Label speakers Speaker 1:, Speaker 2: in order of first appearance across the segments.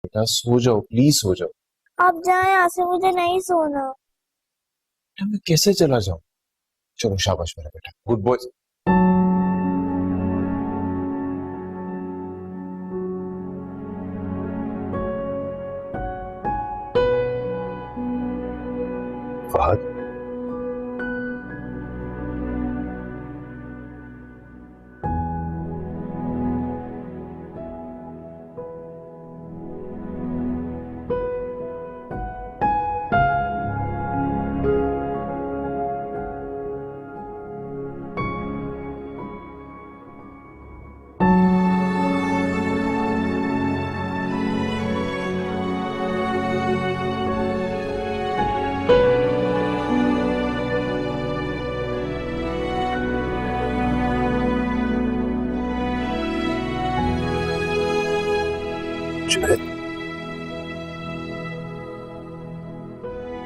Speaker 1: बेटा सो जाओ, please so जाओ।
Speaker 2: आप जाए यहाँ से, मुझे नहीं सोना।
Speaker 1: बेटा मैं कैसे चला जाऊं? चलो शाबाश मेरा बेटा, गुड बॉय। फहद, जुनैद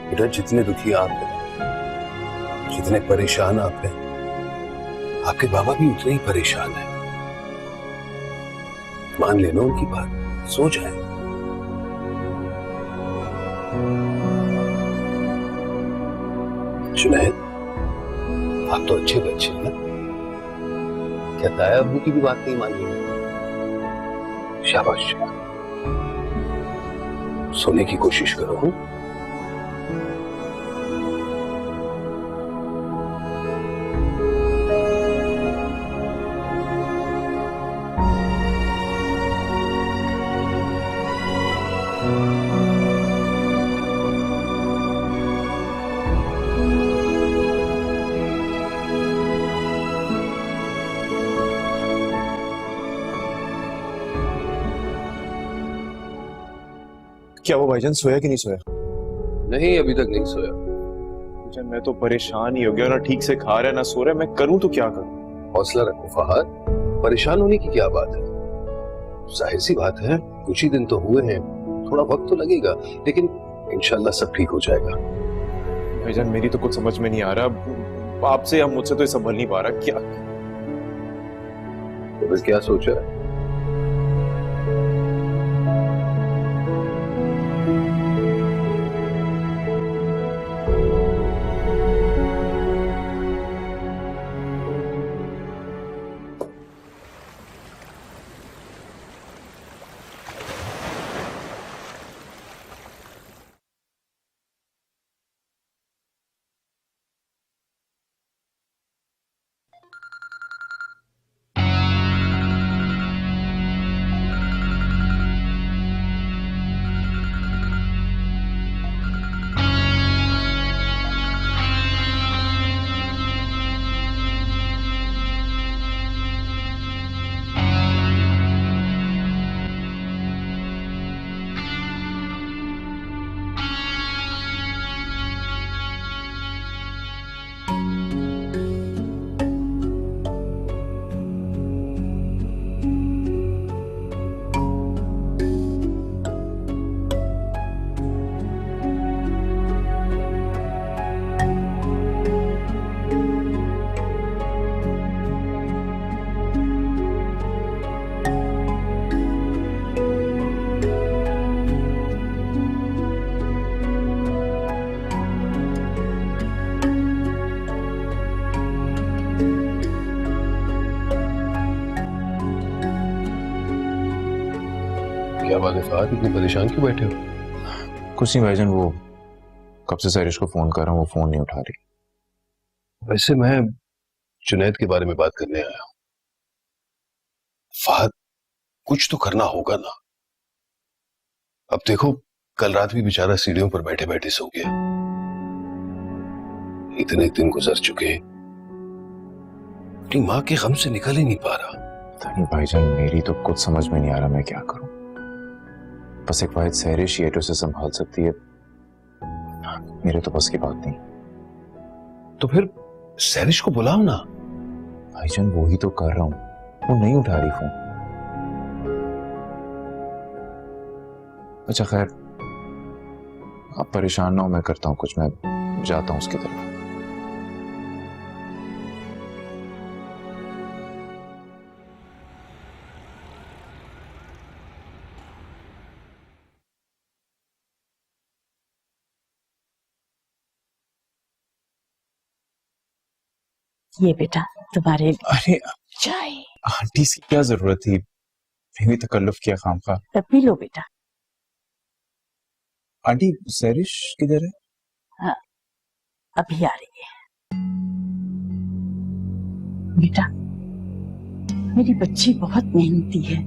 Speaker 1: बेटा, जितने दुखी आप हैं, जितने परेशान आप हैं, आपके बाबा भी उतने ही परेशान हैं। मान लेना उनकी बात, सो जाए। जुनैद, आप तो अच्छे बच्चे हैं ना? क्या ताया अब्बू की भी बात नहीं मान रही? शाबाश, सोने की कोशिश करो। हूं? क्या वो भाईजान सोया कि नहीं सोया?
Speaker 3: नहीं, अभी तक नहीं सोया।
Speaker 1: भाईजान मैं तो परेशान ही हो गया, ना ठीक से खा रहा है ना सो रहा है। मैं करूं तो क्या करूं?
Speaker 3: हौसला रखो फहद, परेशान होने की क्या बात है? जाहिर सी बात है, कुछ ही दिन तो हुए हैं, थोड़ा वक्त तो लगेगा, लेकिन इंशाल्लाह सब ठीक हो जाएगा।
Speaker 1: भाईजान मेरी तो कुछ समझ में नहीं आ रहा, आपसे या मुझसे तो ये संभल नहीं पा रहा। क्या
Speaker 3: तो फिर क्या सोचा है? क्या बात है फहद, इतने परेशान क्यों बैठे हो?
Speaker 1: कुछ नहीं भाईजान, वो कब से सरिश को फोन कर रहा हूँ, वो फोन नहीं उठा रही।
Speaker 3: वैसे मैं जुनैद के बारे में बात करने आया हूं। फहद, कुछ तो करना होगा ना। अब देखो, कल रात भी बेचारा सीढ़ियों पर बैठे बैठे सो गया। इतने दिन गुजर चुके, अपनी मां के गम से निकल ही नहीं पा रहा।
Speaker 1: पता नहीं भाईजान, मेरी तो कुछ समझ में नहीं आ रहा मैं क्या करूं। बस एक वाहिद सरिश ही है जो उसे संभाल सकती है, मेरे तो बस की बात नहीं।
Speaker 3: तो फिर सैरिश को बुलाओ ना।
Speaker 1: भाईजान वो ही तो कर रहा हूं, वो नहीं उठा रही फोन। अच्छा खैर, आप परेशान ना हो, मैं करता हूँ कुछ, मैं जाता हूँ उसकी तरफ।
Speaker 4: ये बेटा तुम्हारे लिए
Speaker 1: अरे
Speaker 4: चाय।
Speaker 1: आंटी से क्या जरूरत थी, मैं भी तकल्लुफ किया खामखा।
Speaker 4: तब पी लो बेटा।
Speaker 1: आंटी सैरिश किधर है?
Speaker 4: हाँ, अभी आ रही है। बेटा मेरी बच्ची बहुत मेहनती है,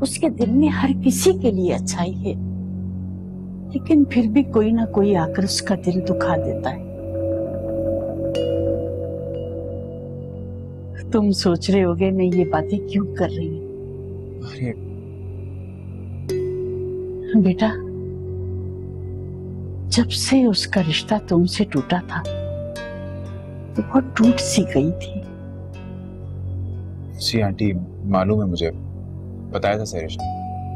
Speaker 4: उसके दिल में हर किसी के लिए अच्छाई है, लेकिन फिर भी कोई ना कोई आकर उसका दिल दुखा देता है। तुम सोच रहे होगे मैं ये बातें क्यों कर रही हूँ।
Speaker 1: अरे
Speaker 4: बेटा जब से उसका रिश्ता तुमसे टूटा था तो बहुत टूट सी गई थी।
Speaker 1: जी आंटी मालूम है मुझे, बताया था सैरिश ने।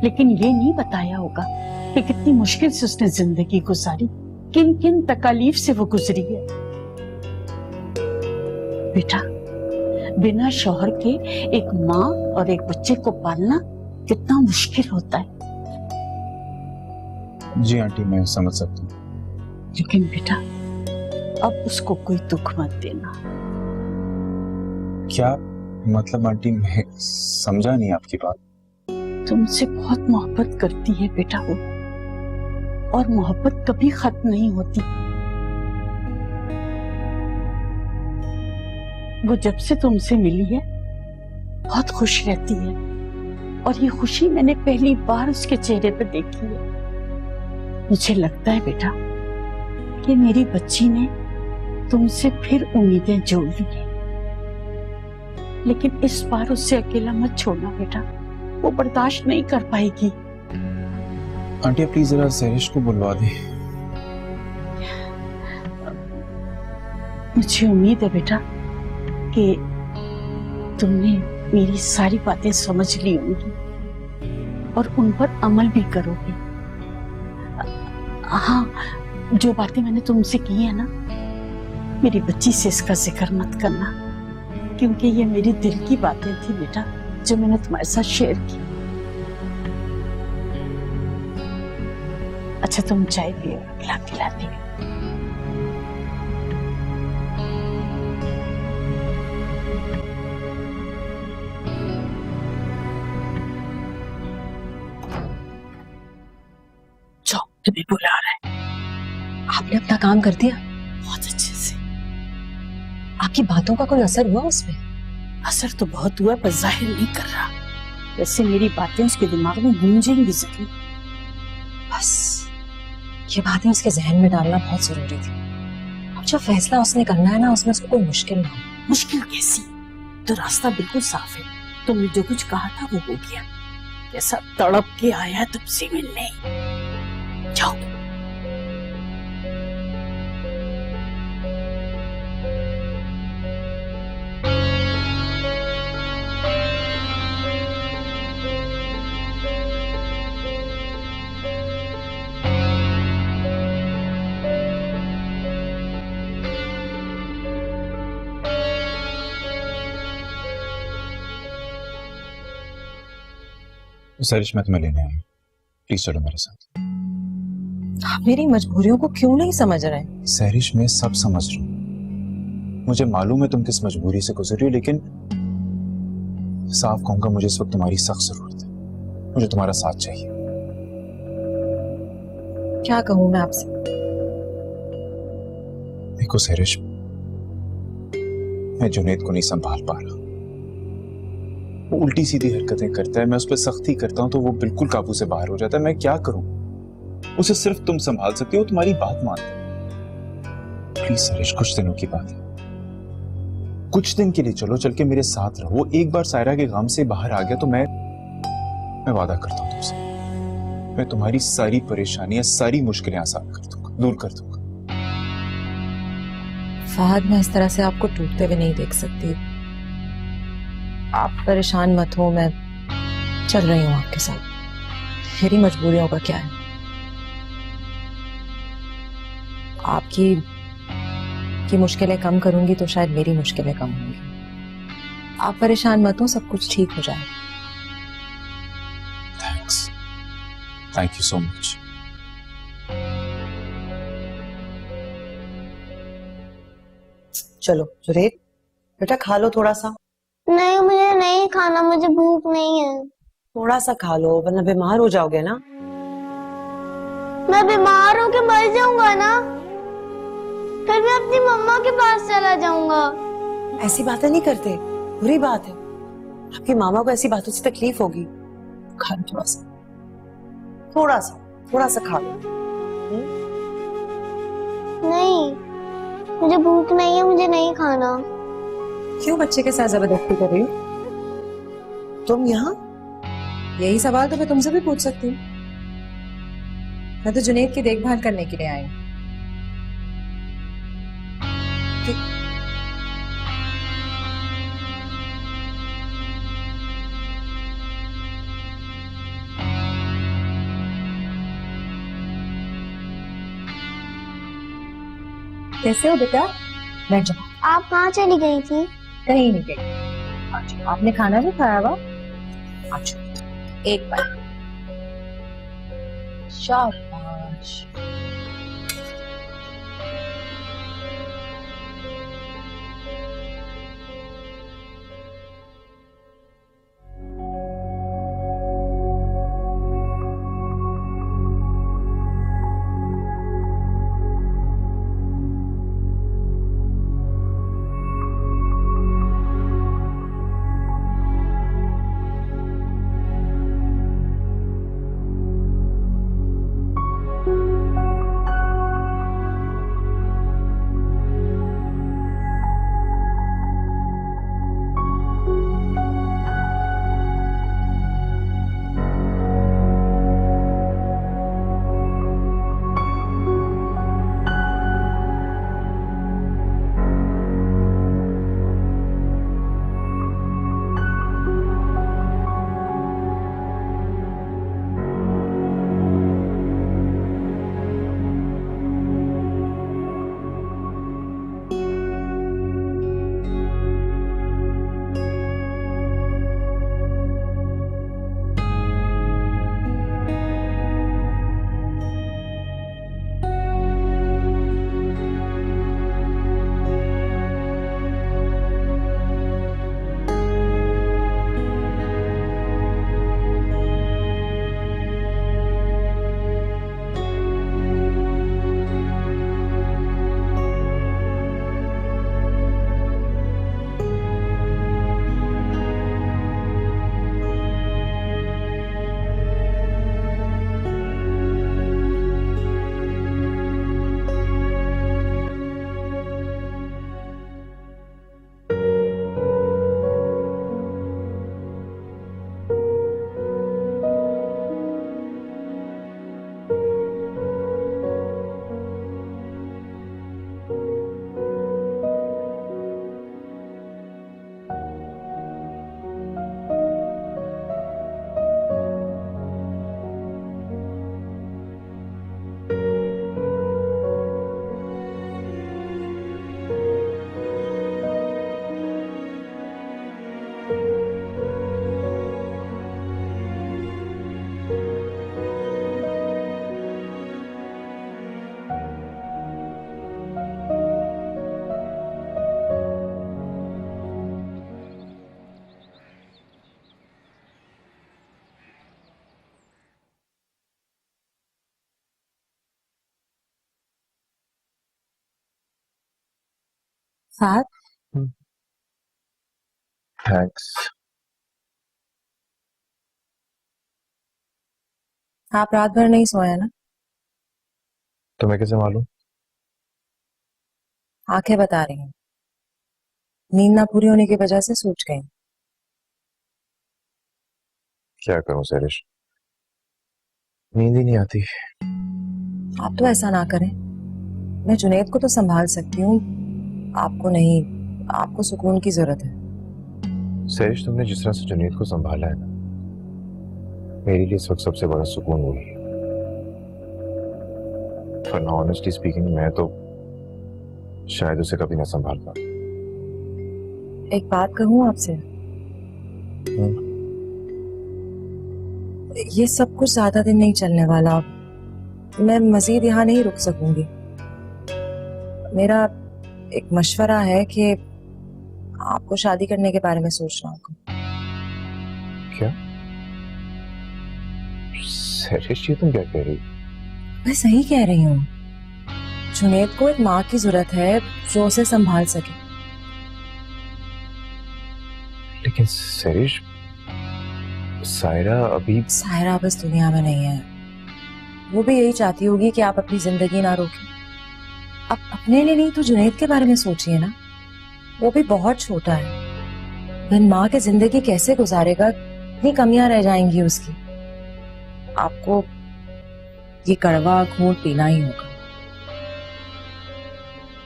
Speaker 4: लेकिन ये नहीं बताया होगा कि कितनी मुश्किल से उसने जिंदगी गुजारी, किन किन तकलीफ से वो गुजरी है। बेटा बिना शौहर के एक माँ और एक बच्चे को पालना कितना मुश्किल होता है।
Speaker 1: जी आंटी मैं समझ सकता हूँ,
Speaker 4: लेकिन बेटा अब उसको कोई दुख मत देना।
Speaker 1: क्या मतलब आंटी, मैं समझा नहीं आपकी बात।
Speaker 4: तुमसे बहुत मोहब्बत करती है बेटा वो, और मोहब्बत कभी खत्म नहीं होती। वो जब से तुमसे मिली है बहुत खुश रहती है, और ये खुशी मैंने पहली बार उसके चेहरे पर देखी है। मुझे लगता है बेटा कि मेरी बच्ची ने तुमसे फिर उम्मीदें जोड़ ली हैं, लेकिन इस बार उससे अकेला मत छोड़ना बेटा, वो बर्दाश्त नहीं कर पाएगी।
Speaker 1: आंटी प्लीज जरा सैरिश को बुलवा दे।
Speaker 4: मुझे उम्मीद है बेटा कि तुमने मेरी सारी बातें समझ ली होंगी और उन पर अमल भी करोगे। हाँ, जो बातें मैंने तुमसे की है ना, मेरी बच्ची से इसका जिक्र मत करना, क्योंकि ये मेरी दिल की बातें थी बेटा जो मैंने तुम्हारे साथ शेयर की। अच्छा तुम चाय पियो, पिलाती हूँ। जाओ, तुम्हें बुला रहा है।
Speaker 5: आपने अपना काम कर दिया
Speaker 4: बहुत अच्छे से।
Speaker 5: आपकी बातों का कोई असर हुआ उसमें?
Speaker 4: असर तो बहुत हुआ पर जाहिर नहीं कर रहा, वैसे मेरी बातें उसके दिमाग में गूंजेंगी जरूर।
Speaker 5: बस ये बातें उसके जहन में डालना बहुत जरूरी थी। अब जो फैसला उसने करना है ना, उसमें उसको कोई मुश्किल ना हो।
Speaker 4: मुश्किल कैसी, तो रास्ता बिल्कुल साफ है। तुमने जो कुछ कहा था वो हो गया, जैसा तड़प के आया तुमसे मिलने। जाओ।
Speaker 1: सैरिश मैं तुम्हें लेने आई, प्लीज चलो मेरे साथ।
Speaker 5: आप मेरी मजबूरियों को क्यों नहीं समझ रहे हैं?
Speaker 1: सैरिश मैं सब समझ रहा हूँ, मुझे मालूम है तुम किस मजबूरी से गुजर रही हो, लेकिन साफ कहूंगा मुझे इस वक्त तुम्हारी सख्त जरूरत है। मुझे तुम्हारा साथ चाहिए।
Speaker 5: क्या कहूं मैं आपसे?
Speaker 1: देखो सैरिश, मैं जुनैद को नहीं संभाल पा रहा। वो उल्टी सीधी हरकतें करता है, मैं उस पर सख्ती करता हूं तो वो बिल्कुल काबू से बाहर हो जाता है। मैं क्या करूं? उसे सिर्फ तुम संभाल सकते हो, तुम्हारी बात मानता। प्लीज सैरिश, कुछ दिनों की बात है, कुछ दिन के लिए चलो, चल के मेरे साथ रहो। वो एक बार सायरा के गम से बाहर आ गया तो मैं वादा करता हूं तुमसे, मैं तुम्हारी सारी परेशानियां, सारी मुश्किलें आसान कर दूंगा, दूर कर दूंगा।
Speaker 5: फहद, मैं इस तरह से आपको टूटते हुए नहीं देख सकती। आप परेशान मत हो, मैं चल रही हूँ आपके साथ। मेरी मजबूरियों का क्या है? आपकी मुश्किलें कम करूंगी तो शायद मेरी मुश्किलें कम होंगी। आप परेशान मत हो, सब कुछ ठीक हो जाएगा।
Speaker 1: Thanks, thank you so much.
Speaker 6: चलो जुनैद बेटा खा लो थोड़ा सा,
Speaker 2: नहीं, मुझे नहीं खाना, मुझे भूख नहीं है।
Speaker 6: थोड़ा सा खा लो वरना बीमार हो जाओगे ना।
Speaker 2: मैं बीमार होके मर जाऊंगा ना, फिर मैं अपनी मम्मा के पास चला जाऊंगा।
Speaker 6: ऐसी बातें नहीं करते, बुरी बात है। आपकी मामा को ऐसी बातों से तकलीफ होगी। खा लो थोड़ा सा, थोड़ा सा खा लो।
Speaker 2: नहीं, मुझे भूख नहीं है, मुझे नहीं खाना।
Speaker 5: क्यों बच्चे के साथ जबरदस्ती कर रही हो?
Speaker 6: तुम यहाँ?
Speaker 5: यही सवाल तो मैं तुमसे भी पूछ सकती हूँ। मैं तो जुनैद की देखभाल करने के लिए आई हूँ। कैसे हो बेटा? बैठ जाओ।
Speaker 2: आप कहाँ चली गई थी?
Speaker 5: कहीं नहीं गई। अच्छा, आपने खाना भी खाया हुआ? अच्छा, एक बार। शाबाश। साथ
Speaker 1: थैंक्स।
Speaker 5: आप रात भर नहीं सोया ना?
Speaker 1: तुम्हें कैसे मालूम?
Speaker 5: आंखें बता रही हैं। नींद ना पूरी होने की वजह से सूझ गई।
Speaker 1: क्या करूं सरिश, नींद ही नहीं आती।
Speaker 5: आप तो ऐसा ना करें। मैं जुनैद को तो संभाल सकती हूँ, आपको नहीं। आपको सुकून की जरूरत है।
Speaker 1: सरिश, तुमने जिस तरह से जुनैद को संभाला है ना, मेरे लिए इस वक्त सबसे बड़ा सुकून वही है। पर ऑनेस्टली स्पीकिंग, मैं तो शायद उसे कभी ना संभाल पाऊं।
Speaker 5: एक बात कहूँ आपसे? ये सब कुछ ज्यादा दिन नहीं चलने वाला। मैं मजीद यहाँ नहीं रुक सकूंगी। मेरा एक मशवरा है कि आपको शादी करने के बारे में सोचना होगा।
Speaker 1: क्या सरिश, ये तुम क्या कह रही हो?
Speaker 5: मैं सही कह रही हूँ। जुनैद को एक माँ की जरूरत है जो उसे संभाल सके।
Speaker 1: लेकिन सरिश, सायरा अब
Speaker 5: इस दुनिया में नहीं है। वो भी यही चाहती होगी कि आप अपनी जिंदगी ना रोकें। अब अपने लिए नहीं तो जुनैद के बारे में सोचिए ना। वो भी बहुत छोटा है। बिन माँ के जिंदगी कैसे गुजारेगा? इतनी कमियां रह जाएंगी उसकी। आपको ये कड़वा घूंट पीना ही होगा।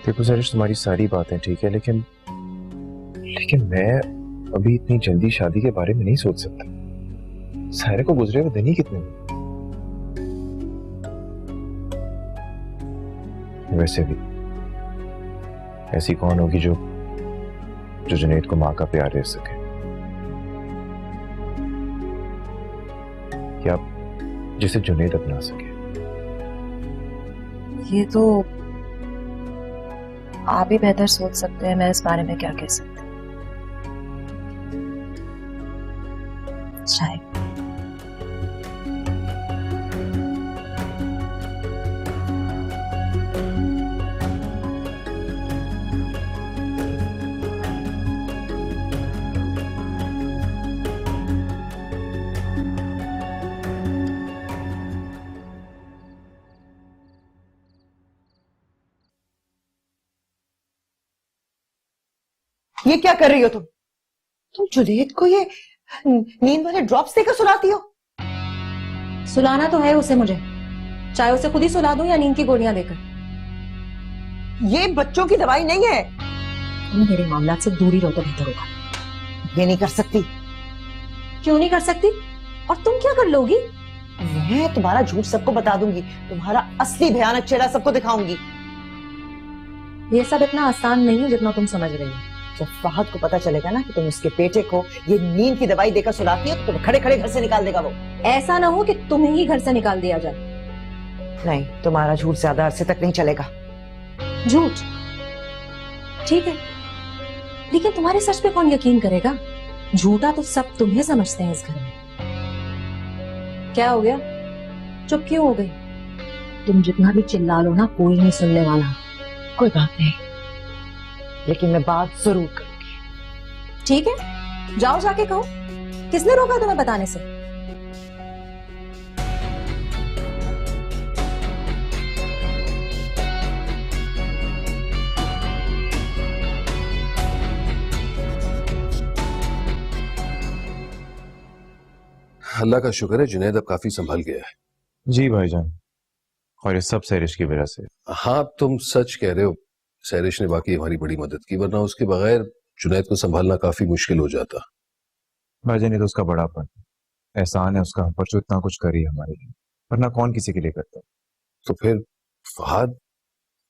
Speaker 1: देखो सरिश, तुम्हारी सारी बातें ठीक है, लेकिन मैं अभी इतनी जल्दी शादी के बारे में नहीं सोच सकता। सायरा को गुजरे हुए दिन ही कितने हुए। वैसे भी ऐसी कौन होगी जो जुनैद को माँ का प्यार दे सके, या जिसे जुनैद अपना सके।
Speaker 5: ये तो आप ही बेहतर सोच सकते हैं। मैं इस बारे में क्या कह सकती हूँ। चाय।
Speaker 6: ये क्या कर रही हो तुम जुनैद को ये नींद वाले ड्रॉप्स देकर सुलाती हो?
Speaker 5: सुलाना तो है उसे मुझे, चाहे उसे खुद ही सुला दूं या नींद की गोलियां देकर।
Speaker 6: ये बच्चों की दवाई नहीं है।
Speaker 5: तुम मेरे मामला से दूरी रहो तो बेहतर होगा।
Speaker 6: ये नहीं कर सकती।
Speaker 5: क्यों नहीं कर सकती? और तुम क्या कर लोगी?
Speaker 6: मैं तुम्हारा झूठ सबको बता दूंगी, तुम्हारा असली भयानक चेहरा सबको दिखाऊंगी।
Speaker 5: ये सब इतना आसान नहीं है जितना तुम समझ रही हो।
Speaker 6: जब फहद को पता चलेगा ना कि तुम उसके बेटे को ये नींद की दवाई देकर सुलाती हो तो तुम्हें खड़े खड़े घर से निकाल देगा वो।
Speaker 5: ऐसा ना हो कि तुम्हें ही घर से निकाल दिया जाए।
Speaker 6: नहीं, तुम्हारा झूठ ज्यादा अरसे तक नहीं चलेगा।
Speaker 5: झूठ ठीक है, लेकिन तुम्हारे सच पे कौन यकीन करेगा? झूठा तो सब तुम्हें समझते हैं इस घर में। क्या हो गया? चुप क्यों हो गई? तुम जितना भी चिल्ला लो ना, कोई नहीं सुनने वाला।
Speaker 6: कोई बात नहीं, लेकिन मैं बात जरूर करूंगी।
Speaker 5: ठीक है, जाओ जाके कहो। किसने रोका तुम्हें बताने से?
Speaker 3: अल्लाह का शुक्र है जुनैद अब काफी संभल गया है।
Speaker 1: जी भाईजान, और ये सब सरिश की वजह से।
Speaker 3: हाँ, तुम सच कह रहे हो। सरिश ने बाकी हमारी बड़ी मदद की, वरना उसके बगैर जुनैद को संभालना काफी मुश्किल हो जाता।
Speaker 1: भाईजान, ये तो उसका बड़ापन, एहसान है उसका हम पर जो इतना कुछ करी हमारे लिए, वरना कौन किसी के लिए करता।
Speaker 3: तो फिर फहद,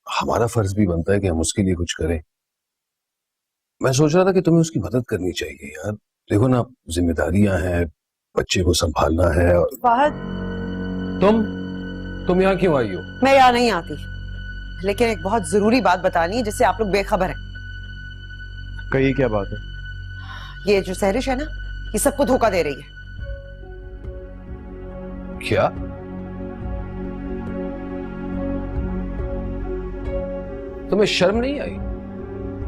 Speaker 3: हमारा फर्ज भी बनता है कि हम उसके लिए कुछ करें। मैं सोच रहा था कि तुम्हें उसकी मदद करनी चाहिए यार। देखो ना, जिम्मेदारियां हैं, बच्चे को संभालना है। और
Speaker 6: फहद,
Speaker 3: तुम यहाँ क्यों आई हो?
Speaker 6: मैं यहाँ नहीं आती, लेकिन एक बहुत जरूरी बात बतानी है जिससे आप लोग बेखबर हैं।
Speaker 1: कही क्या बात है?
Speaker 6: ये जो सहरिश है ना, ये सबको धोखा दे रही है।
Speaker 3: क्या? तुम्हें शर्म नहीं आई?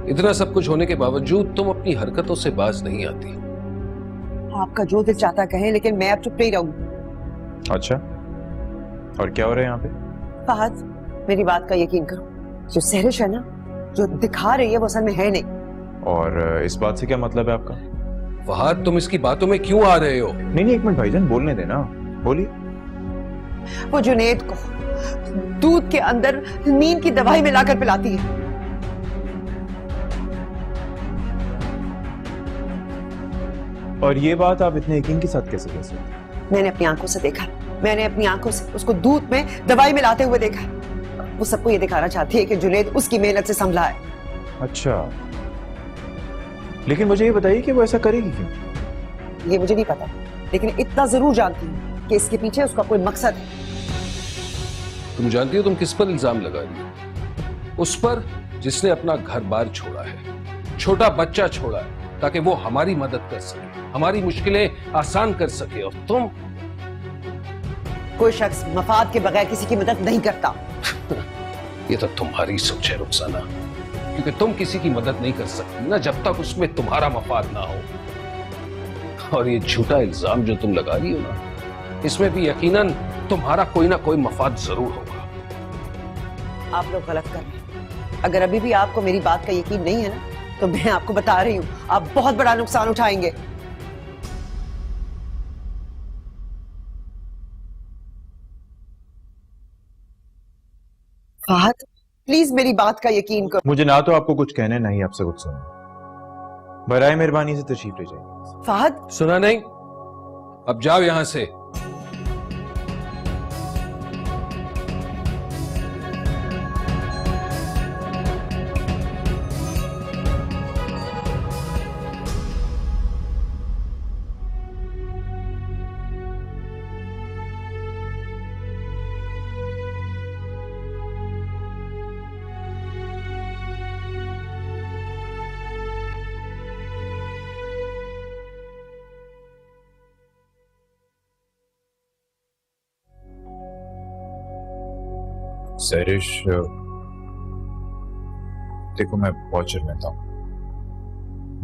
Speaker 3: इतना सब कुछ होने के बावजूद तुम अपनी हरकतों से बाज नहीं आती।
Speaker 6: आपका जो दिल चाहता कहें, लेकिन मैं अब चुप नहीं रहूंगी।
Speaker 1: अच्छा, और क्या हो रहा है यहाँ पे?
Speaker 6: फहद, मेरी बात का यकीन करो, जो सहरिश है ना, जो दिखा रही है वो असल में है नहीं।
Speaker 1: और इस बात से क्या मतलब है आपका?
Speaker 3: फहद, तुम इसकी बातों में क्यों आ रहे हो?
Speaker 1: नहीं, एक मिनट भाईजान, बोलने देना, बोलिए।
Speaker 6: वो जुनैद को दूध के अंदर नींद की दवाई मिलाकर पिलाती है।
Speaker 1: और ये बात आप इतने यकीन के साथ कैसे कह सकते?
Speaker 6: मैंने अपनी आंखों से देखा, मैंने अपनी आंखों से उसको दूध में दवाई मिलाते हुए देखा। वो सबको ये दिखाना चाहती है कि जुनैद उसकी मेहनत से संभला है।
Speaker 1: अच्छा, लेकिन मुझे ये बताइए कि वो ऐसा करेगी क्यों?
Speaker 6: ये मुझे नहीं पता, लेकिन इतना जरूर जानती हूँ कि इसके पीछे उसका कोई मकसद है।
Speaker 3: तुम जानती हो तुम किस पर इल्जाम लगा रही हो? उस पर जिसने अपना घर बार छोड़ा है, छोटा बच्चा छोड़ा है, ताकि वो हमारी मदद कर सके, हमारी मुश्किलें आसान कर सके। और तुम,
Speaker 6: कोई शख्स मफाद के बगैर किसी की मदद नहीं करता।
Speaker 3: ये तो तुम्हारी सोच है रुखसाना, क्योंकि तुम किसी की मदद नहीं कर सकती ना जब तक उसमें तुम्हारा मफाद ना हो। और ये झूठा इल्जाम जो तुम लगा रही हो ना, इसमें भी यकीनन तुम्हारा कोई ना कोई मफाद जरूर होगा।
Speaker 6: आप लोग गलत कर रहे हैं। अगर अभी भी आपको मेरी बात का यकीन नहीं है ना, तो मैं आपको बता रही हूं, आप बहुत बड़ा नुकसान उठाएंगे। फहद, प्लीज मेरी बात का यकीन करो।
Speaker 1: मुझे ना तो आपको कुछ कहने, ना ही आपसे कुछ सुनना। बराए मेहरबानी से तशरीफ ले जाइए।
Speaker 6: फहद,
Speaker 3: सुना नहीं? अब जाओ यहां से।
Speaker 1: सरिश, देखो मैं बहुत शर्मिंदा हूँ।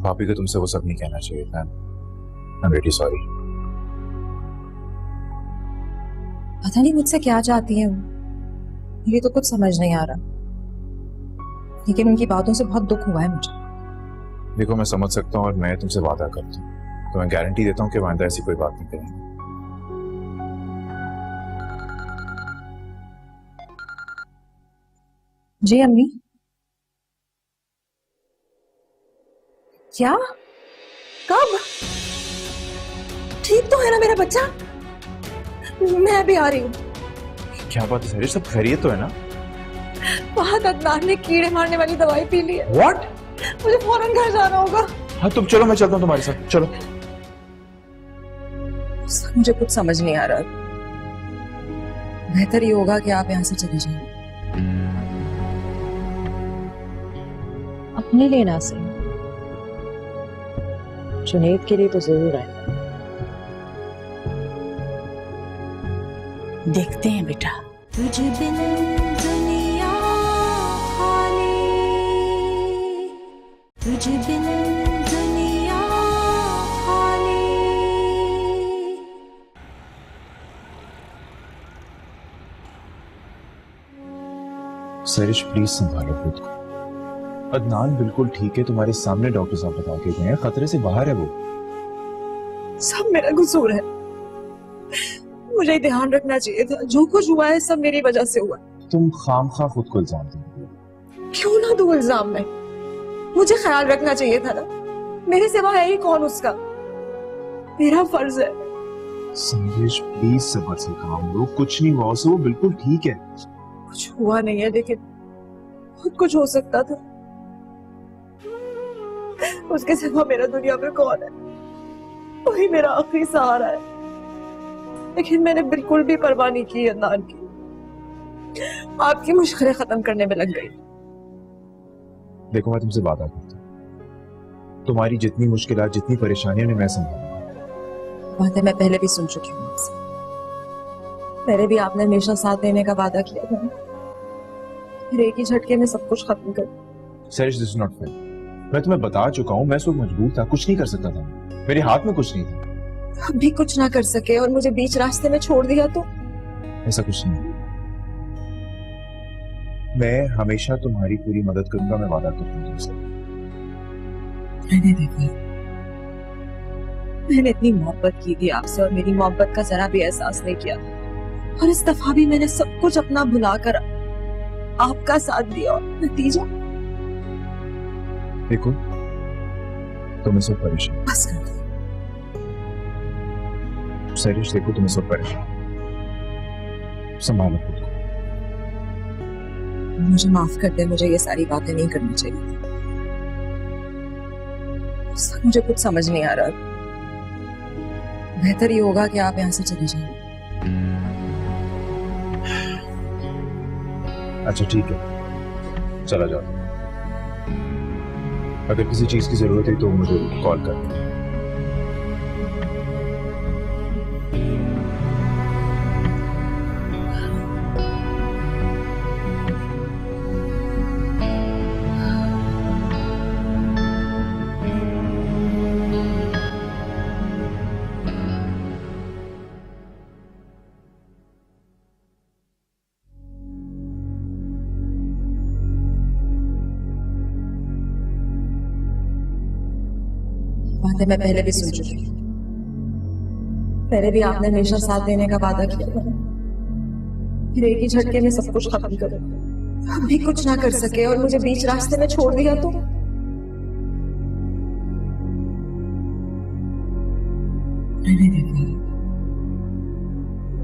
Speaker 1: भाभी को तुमसे वो सब नहीं कहना चाहिए था। I am really sorry.
Speaker 5: पता नहीं मुझसे क्या चाहती है वो, मुझे तो कुछ समझ नहीं आ रहा, लेकिन उनकी बातों से बहुत दुख हुआ है मुझे।
Speaker 1: देखो मैं समझ सकता हूँ और मैं तुमसे वादा करता हूँ, तो मैं गारंटी देता हूँ कि आइंदा ऐसी कोई बात नहीं करेंगे।
Speaker 5: जी अम्मी। क्या? कब? ठीक तो है ना मेरा बच्चा? मैं अभी आ रही हूँ।
Speaker 1: क्या बात है सरिश, सब खैरियत तो है ना?
Speaker 5: फहद, अदनान ने कीड़े मारने वाली दवाई पी ली है।
Speaker 1: What?
Speaker 5: मुझे फौरन घर जाना होगा।
Speaker 1: हाँ तुम चलो, मैं चलता हूँ तुम्हारे साथ, चलो।
Speaker 5: मुझे कुछ समझ नहीं आ रहा। बेहतर ये होगा कि आप यहाँ से चले जाइए। अपने लिए ना सही, जुनैद के लिए तो जरूर आए।
Speaker 4: देखते हैं बेटा।
Speaker 7: तुझ बिन दुनिया खाली, तुझ बिन दुनिया खाली।
Speaker 1: सरिश प्लीज संभालो खुद को। अदनान बिल्कुल ठीक है, तुम्हारे सामने डॉक्टर साहब बता के गए हैं, खतरे से बाहर है वो।
Speaker 5: सब मेरा कसूर है, मुझे ध्यान रखना चाहिए था। जो कुछ हुआ है सब मेरी वजह से हुआ।
Speaker 1: तुम खामखा खुद को इल्जाम दे रही हो।
Speaker 5: क्यों ना दूं इल्जाम में? मुझे ख्याल रखना चाहिए था ना, मेरे सिवा है ही कौन उसका? मेरा फर्ज है।
Speaker 1: सरिश प्लीज सब्र से काम लो, कुछ नहीं हुआ उसे, वो बिल्कुल ठीक है।
Speaker 5: कुछ हुआ नहीं है, लेकिन बहुत कुछ हो सकता था। उसके सिवा मेरा दुनिया में कौन है? वही मेरा आखिरी सहारा है। लेकिन मैंने बिल्कुल भी परवाह नहीं की अदनान की। आपकी मुश्किलें खत्म करने में लग गई।
Speaker 1: देखो मैं तुमसे वादा करता हूँ, तुम्हारी जितनी मुश्किलात, जितनी परेशानियां ने मैं संभालूंगा।
Speaker 5: बातें मैं पहले भी सुन चुकी हूँ आपसे। पहले भी आपने हमेशा साथ देने का वादा किया था, फिर एक ही झटके में सब कुछ खत्म कर।
Speaker 1: Sarish this is not fair. मैं तुम्हें बता चुका हूँ, मैं उस वक्त मजबूर था, कुछ नहीं कर सकता था, मेरे हाथ में कुछ नहीं था।
Speaker 5: अब भी कुछ ना कर सके और मुझे बीच रास्ते में छोड़ दिया तो?
Speaker 1: ऐसा कुछ नहीं। मैं हमेशा तुम्हारी पूरी मदद करूंगा, मैं वादा करता हूँ तुमसे।
Speaker 5: मैंने देखा, मैंने इतनी मोहब्बत की थी आपसे और मेरी मोहब्बत का जरा भी एहसास नहीं किया, और इस दफा भी मैंने सब कुछ अपना भुलाकर आपका साथ दिया, और नतीजा
Speaker 1: देखो तुम्हें सब परेशान।
Speaker 5: बस कर दो।
Speaker 1: सरिश देखो तुम्हें सब परेशान, संभालो खुद को।
Speaker 5: मुझे माफ कर दे, मुझे ये सारी बातें नहीं करनी चाहिए थी। मुझे कुछ समझ नहीं आ रहा। बेहतर ये होगा कि आप यहाँ से चले जाएं।
Speaker 1: अच्छा ठीक है, चला जाओ। अगर किसी चीज की जरूरत है तो मुझे कॉल कर।
Speaker 5: बातें मैं पहले भी सुन चुकी हूँ। पहले भी आपने हमेशा साथ देने का वादा किया था, फिर एक ही झटके में सब कुछ खत्म कर दिया। अब भी कुछ ना कर सके और मुझे बीच रास्ते में छोड़ दिया तो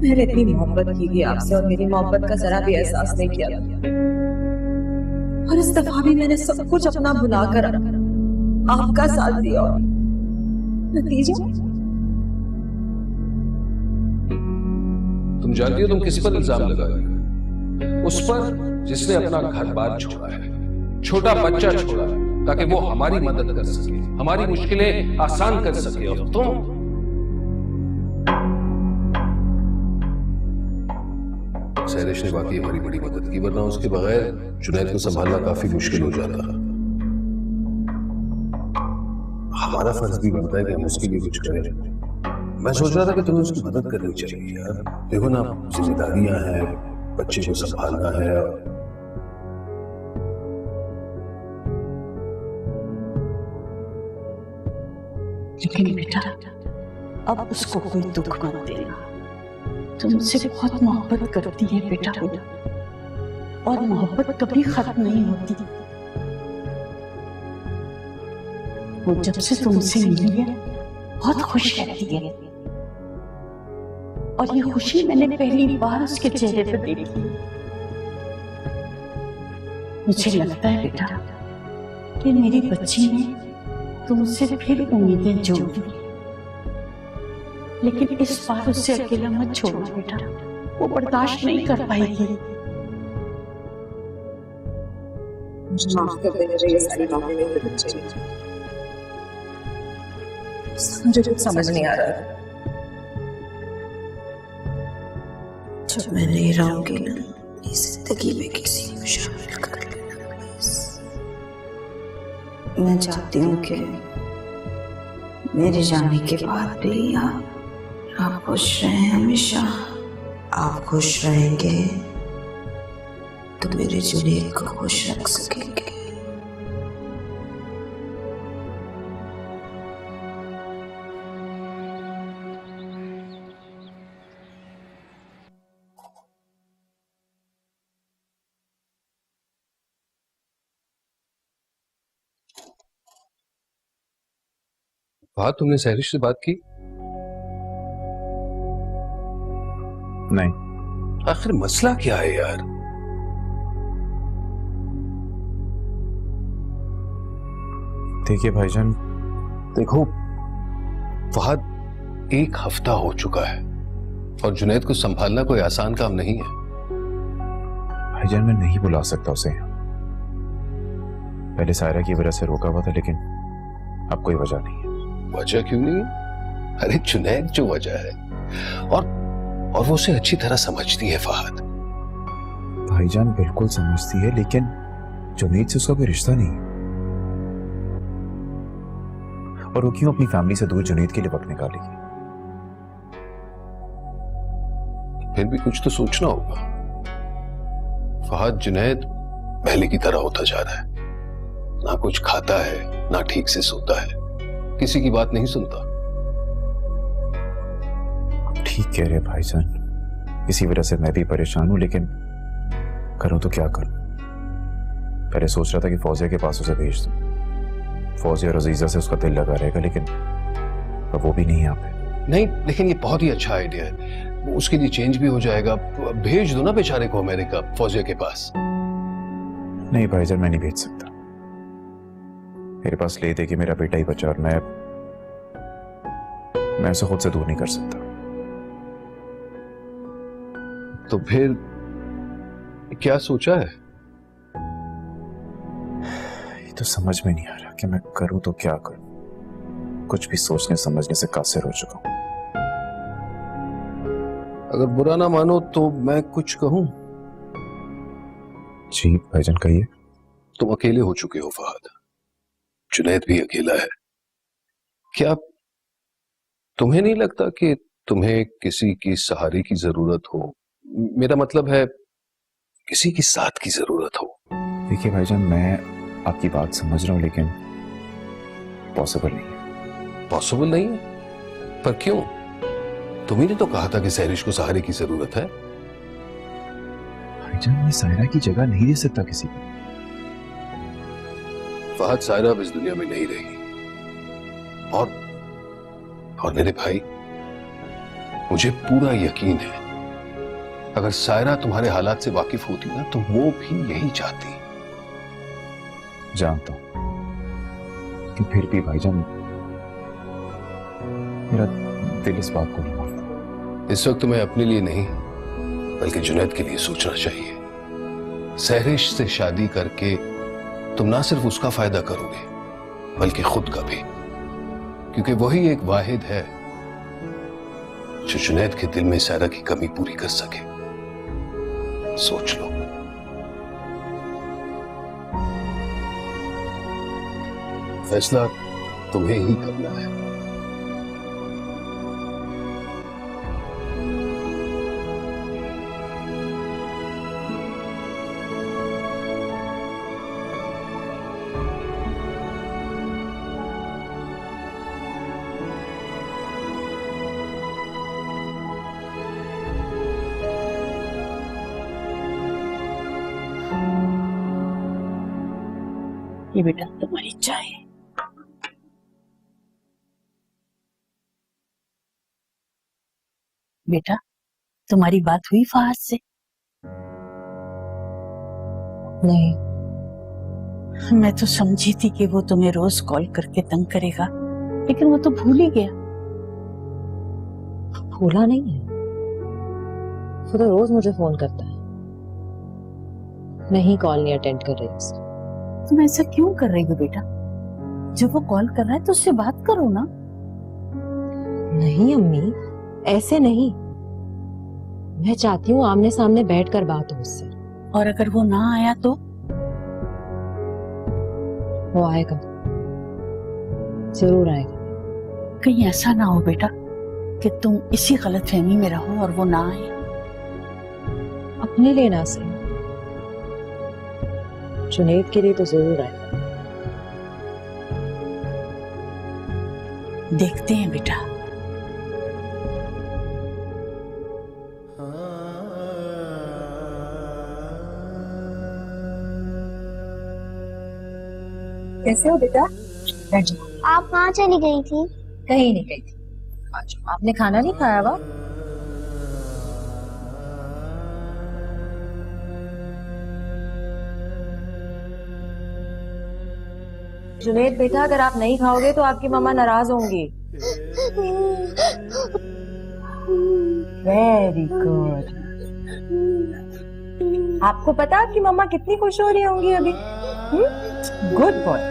Speaker 5: मैंने इतनी मोहब्बत की थी आपसे और मेरी मोहब्बत का जरा भी एहसास नहीं किया था। और इस दफा भी मैंने सब कुछ अपना भुलाकर आपका साथ दिया और नतीजा
Speaker 3: तुम जानती हो तुम किस पर इल्जाम लगा रही हो? उस पर जिसने अपना घर बार छोड़ा है, छोटा बच्चा छोड़ा है, ताकि वो हमारी मदद कर सके, हमारी मुश्किलें आसान कर सके। और तुम सैरिश ने वाकई हमारी बड़ी मदद की, वरना उसके बगैर जुनैद को संभालना काफी मुश्किल हो जाता है। हमारा फर्ज भी बनता है कि हम उसके लिए कुछ करें। मैं सोच रहा था कि तुम्हें उसकी मदद करनी चाहिए यार। देखो ना, जिम्मेदारियां हैं, बच्चे को संभालना है।
Speaker 4: लेकिन बेटा अब उसको कोई दुख मत देना। तुमसे बहुत मोहब्बत करती है बेटा वो, और मोहब्बत कभी खत्म नहीं होती। वो जब से तुमसे मिली है बहुत खुश रहती है, और ये खुशी मैंने पहली बार उसके चेहरे पर देखी। मुझे लगता है बेटा कि मेरी बच्ची ने तुमसे फिर उम्मीदें जोड़ी, लेकिन इस बार उससे अकेला मत छोड़ना बेटा, वो बर्दाश्त नहीं कर पाएगी।
Speaker 5: मुझे माफ कर देना, मुझे ये सारी बातें नहीं करनी चाहिए। मुझे कुछ समझ नहीं आ रहा।
Speaker 8: जब मैं नहीं रहूंगी ना, इस जिंदगी में किसी को शामिल कर लेना प्लीज। मैं चाहती हूँ कि मेरे जाने के बाद भी आप खुश रहें हमेशा। आप खुश रहेंगे तो मेरे जुनैद को खुश रख सकेंगे।
Speaker 3: बात तुमने सैरिश से बात की?
Speaker 1: नहीं।
Speaker 3: आखिर मसला क्या है यार?
Speaker 1: देखिए भाईजान,
Speaker 3: देखो फहद, एक हफ्ता हो चुका है और जुनैद को संभालना कोई आसान काम नहीं है।
Speaker 1: भाईजान मैं नहीं बुला सकता उसे। पहले सायरा की वजह से रोका हुआ था, लेकिन अब कोई वजह नहीं है।
Speaker 3: वजह क्यों नहीं है? अरे जुनैद जो वजह है, और वो उसे अच्छी तरह समझती है फहद।
Speaker 1: भाईजान बिल्कुल समझती है, लेकिन जुनैद से उसका कोई रिश्ता नहीं है। और वो क्यों अपनी फैमिली से दूर जुनैद के लिए वक्त निकालेगी?
Speaker 3: फिर भी कुछ तो सोचना होगा। फहद, जुनैद पहले की तरह होता जा रहा है। ना कुछ खाता है, ना ठीक से सोता है, किसी की बात नहीं सुनता।
Speaker 1: ठीक कह रहे भाईजान, इसी वजह से मैं भी परेशान हूं, लेकिन करूं तो क्या करूं? पहले सोच रहा था कि फौजिया के पास उसे भेज दूं। फौजिया और अजीजा से उसका दिल लगा रहेगा, लेकिन अब वो भी नहीं यहाँ पे।
Speaker 3: नहीं, लेकिन ये बहुत ही अच्छा आइडिया है। उसके लिए चेंज भी हो जाएगा। भेज दो ना बेचारे को अमेरिका, फौजिया के पास।
Speaker 1: नहीं भाईजान, मैं नहीं भेज सकता। मेरे पास ले दे कि मेरा बेटा ही बचा, और मैं उसे खुद से दूर नहीं कर सकता।
Speaker 3: तो फिर क्या सोचा है?
Speaker 1: ये तो समझ में नहीं आ रहा कि मैं करूं तो क्या करूं। कुछ भी सोचने समझने से कासिर हो चुका हूं।
Speaker 3: अगर बुरा ना मानो तो मैं कुछ कहूं?
Speaker 1: जी भाईजान कहिए।
Speaker 3: तुम अकेले हो चुके हो फहद, जुनैद भी अकेला है। क्या तुम्हें नहीं लगता कि तुम्हें किसी की सहारे की जरूरत हो? मेरा मतलब है किसी की साथ की जरूरत हो।
Speaker 1: देखिए भाईजान, मैं आपकी बात समझ रहा हूं, लेकिन पॉसिबल नहीं है।
Speaker 3: पॉसिबल नहीं है? पर क्यों? तुम्ही ने तो कहा था कि सहरिश को सहारे की जरूरत है।
Speaker 1: भाईजान मैं सायरा की जगह नहीं दे सकता किसी को।
Speaker 3: फहद, सायरा अब इस दुनिया में नहीं रहेगी। और मेरे भाई, मुझे पूरा यकीन है अगर सायरा तुम्हारे हालात से वाकिफ होती ना तो वो भी यही चाहती।
Speaker 1: जानता हूं, लेकिन फिर भी भाईजान मेरा दिल इस बात को नहीं मानता।
Speaker 3: इस वक्त तुम्हें अपने लिए नहीं बल्कि जुनैद के लिए सोचना चाहिए। सहरिश से शादी करके तुम ना सिर्फ उसका फायदा करोगे बल्कि खुद का भी, क्योंकि वही एक वाहिद है जो जुनैद के दिल में सायरा की कमी पूरी कर सके। सोच लो। फैसला तुम्हें ही करना है।
Speaker 4: ये बेटा तुम्हारी चाय। बेटा तुम्हारी बात हुई फहद से?
Speaker 5: नहीं।
Speaker 4: मैं तो समझी थी कि वो तुम्हें रोज कॉल करके तंग करेगा, लेकिन वो तो भूल ही गया।
Speaker 5: भूला नहीं है, वो तो रोज मुझे फोन करता है। मैं ही कॉल नहीं अटेंड कर रही उसकी।
Speaker 4: तुम ऐसा क्यों कर रही हो बेटा? जब वो कॉल कर रहा है तो उससे बात करो ना।
Speaker 5: नहीं अम्मी, ऐसे नहीं। मैं चाहती हूँ आमने सामने बैठकर बात हो उससे।
Speaker 4: और अगर वो ना आया तो?
Speaker 5: वो आएगा, जरूर आएगा।
Speaker 4: कहीं ऐसा ना हो बेटा कि तुम इसी गलतफहमी में रहो और वो ना आए।
Speaker 5: अपने लिए ना सही, जुनैद के लिए तो जरूर आएगा।
Speaker 4: देखते हैं बेटा।
Speaker 5: कैसे हो बेटा? बैठ जाओ।
Speaker 2: आप कहाँ चली गई थी?
Speaker 5: कहीं नहीं गई थी। आज आपने खाना नहीं खाया हुआ? जुनैद बेटा, अगर आप नहीं खाओगे तो आपकी मम्मा नाराज होंगी। Very good. आपको पता आपकी मम्मा कितनी खुश हो रही होंगी अभी? Good boy.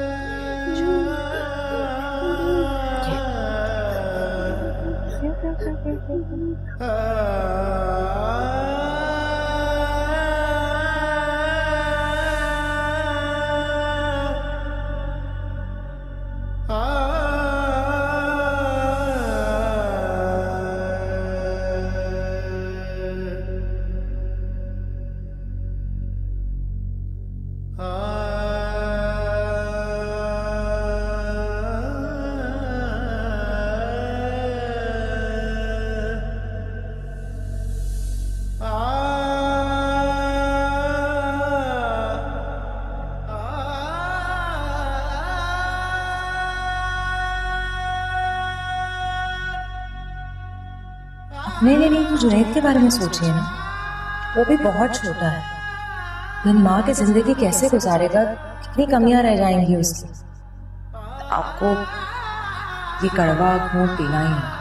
Speaker 5: अपने लिए नहीं तो जुनैद के बारे में सोचिए ना। वो भी बहुत छोटा है। बिन माँ की जिंदगी कैसे गुजारेगा? कितनी कमियां रह जाएंगी उसकी। आपको ये कड़वा घूंट पीना ही है।